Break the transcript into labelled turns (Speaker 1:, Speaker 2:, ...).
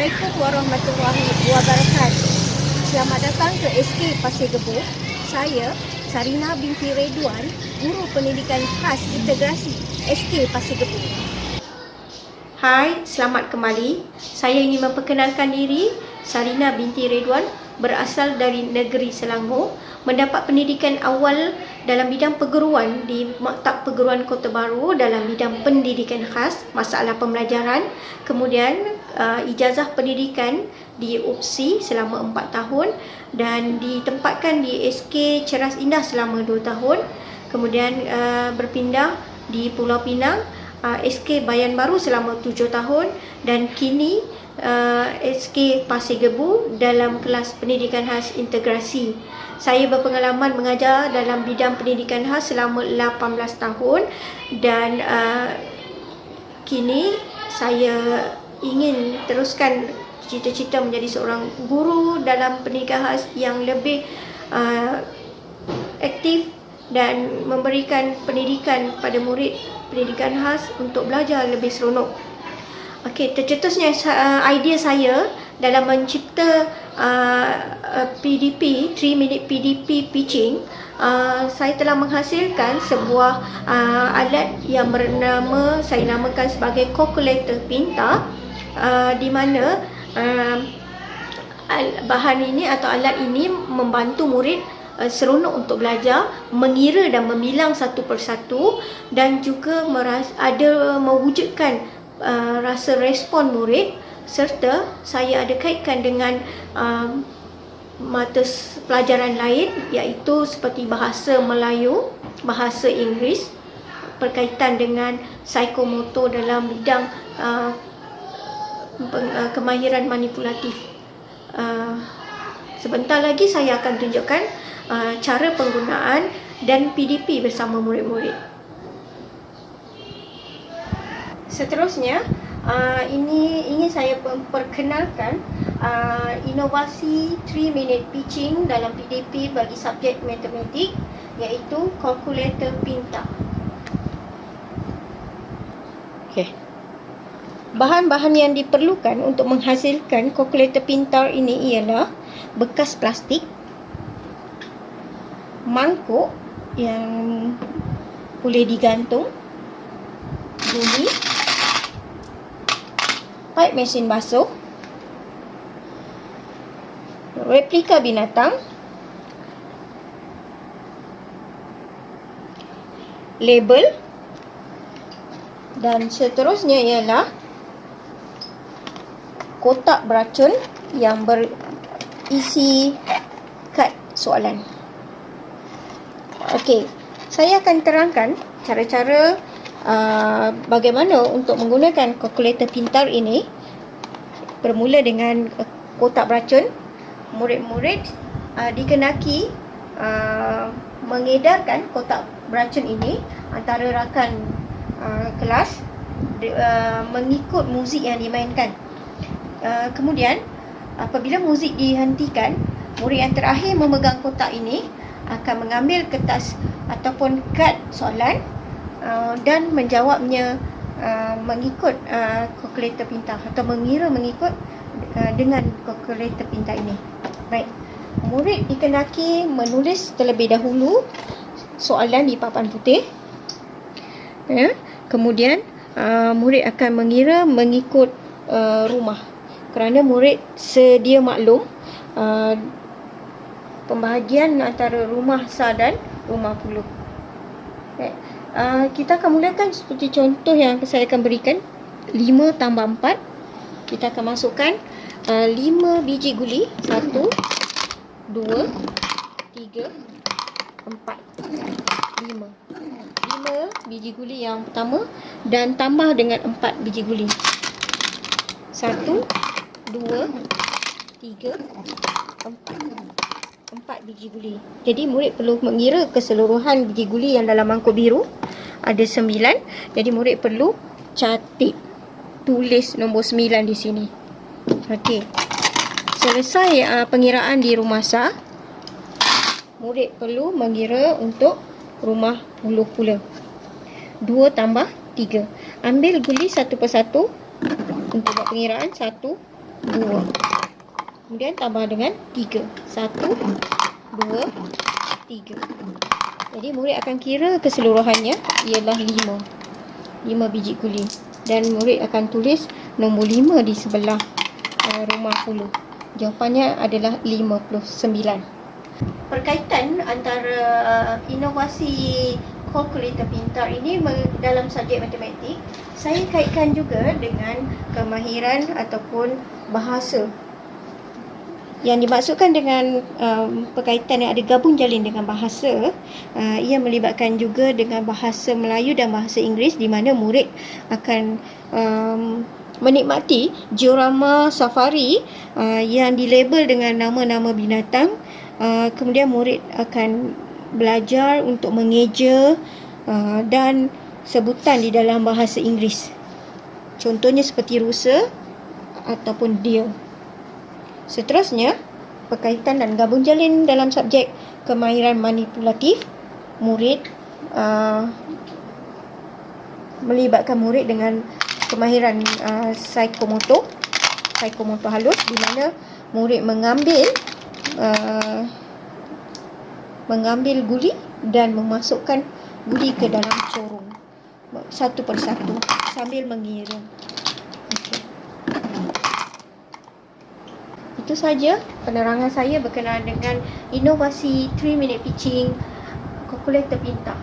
Speaker 1: Assalamualaikum warahmatullahi wabarakatuh. Selamat datang ke SK Pasir Gebuk. Saya Sarina binti Redwan, Guru Pendidikan Khas Integrasi SK Pasir Gebuk.
Speaker 2: Hai, selamat kembali. Saya ingin memperkenalkan diri. Sarina binti Redwan, berasal dari negeri Selangor, mendapat pendidikan awal dalam bidang perguruan di Maktab Perguruan Kota Baru dalam bidang pendidikan khas, masalah pembelajaran. Kemudian ijazah pendidikan di UPSI selama 4 tahun dan ditempatkan di SK Ceras Indah selama 2 tahun. Kemudian berpindah di Pulau Pinang, SK Bayan Baru selama 7 tahun dan kini SK Pasir Gebuk dalam kelas pendidikan khas integrasi. Saya berpengalaman mengajar dalam bidang pendidikan khas selama 18 tahun dan kini saya ingin teruskan cita-cita menjadi seorang guru dalam pendidikan khas yang lebih aktif dan memberikan pendidikan pada murid pendidikan khas untuk belajar lebih seronok. Okey, tercetusnya idea saya dalam mencipta PDP, 3 minute PDP pitching. Saya telah menghasilkan sebuah alat yang bernama, saya namakan sebagai calculator pintar, di mana bahan ini atau alat ini membantu murid seronok untuk belajar, mengira dan membilang satu persatu dan juga mewujudkan rasa respon murid, serta saya ada kaitkan dengan mata pelajaran lain iaitu seperti bahasa Melayu, bahasa Inggeris, berkaitan dengan psikomotor dalam bidang kemahiran manipulatif. Sebentar lagi saya akan tunjukkan cara penggunaan dan PDP bersama murid-murid. Seterusnya, ini ingin saya perkenalkan inovasi 3 minute pitching dalam PDP bagi subjek matematik, iaitu kalkulator pintar. Okey. Bahan-bahan yang diperlukan untuk menghasilkan kalkulator pintar ini ialah bekas plastik, mangkuk yang boleh digantung, guli, paip mesin basuh, replika binatang, label, dan seterusnya ialah kotak beracun yang berisi kad soalan. Okey, saya akan terangkan cara-cara bagaimana untuk menggunakan kalkulator pintar ini. Bermula dengan kotak beracun. Murid-murid dikenaki mengedarkan kotak beracun ini antara rakan kelas mengikut muzik yang dimainkan. Kemudian apabila muzik dihentikan, murid yang terakhir memegang kotak ini akan mengambil kertas ataupun kad soalan dan menjawabnya mengikut kalkulator pintar atau mengira mengikut dengan kalkulator pintar ini. Baik, murid dikenaki menulis terlebih dahulu soalan di papan putih. Ya, kemudian murid akan mengira mengikut rumah, kerana murid sedia maklum pembahagian antara rumah sar dan rumah puluh. Baik. Kita akan mulakan seperti contoh yang saya akan berikan. 5 tambah 4. Kita akan masukkan 5 biji guli. 1, 2, 3, 4, 5. 5 biji guli yang pertama dan tambah dengan 4 biji guli. 1, 2, 3, 4 biji guli. Jadi murid perlu mengira keseluruhan biji guli yang dalam mangkuk biru. Ada 9. Jadi murid perlu catik, tulis nombor 9 di sini. Okey. Selesai pengiraan di rumah sar, murid perlu mengira untuk rumah puluh pula. 2 tambah 3. Ambil guli satu persatu untuk buat pengiraan. 1, 2. Kemudian tambah dengan 3. 1, 2, 3. Jadi murid akan kira keseluruhannya ialah 5. 5 biji guling. Dan murid akan tulis nombor 5 di sebelah rumah puluh. Jawapannya adalah 59. Perkaitan antara inovasi kalkulator pintar ini dalam subjek matematik, saya kaitkan juga dengan kemahiran ataupun bahasa. Yang dimaksudkan dengan perkaitan yang ada gabung jalin dengan bahasa, ia melibatkan juga dengan bahasa Melayu dan bahasa Inggeris, di mana murid akan menikmati diorama safari yang dilabel dengan nama-nama binatang. Kemudian murid akan belajar untuk mengeja dan sebutan di dalam bahasa Inggeris. Contohnya seperti rusa ataupun deer. Seterusnya, perkaitan dan gabung jalin dalam subjek kemahiran manipulatif. Murid melibatkan murid dengan kemahiran psikomotor halus, di mana murid mengambil guli dan memasukkan guli ke dalam corong satu persatu sambil mengira. Okay. Itu saja penerangan saya berkenaan dengan inovasi 3-minute pitching kalkulator pintar.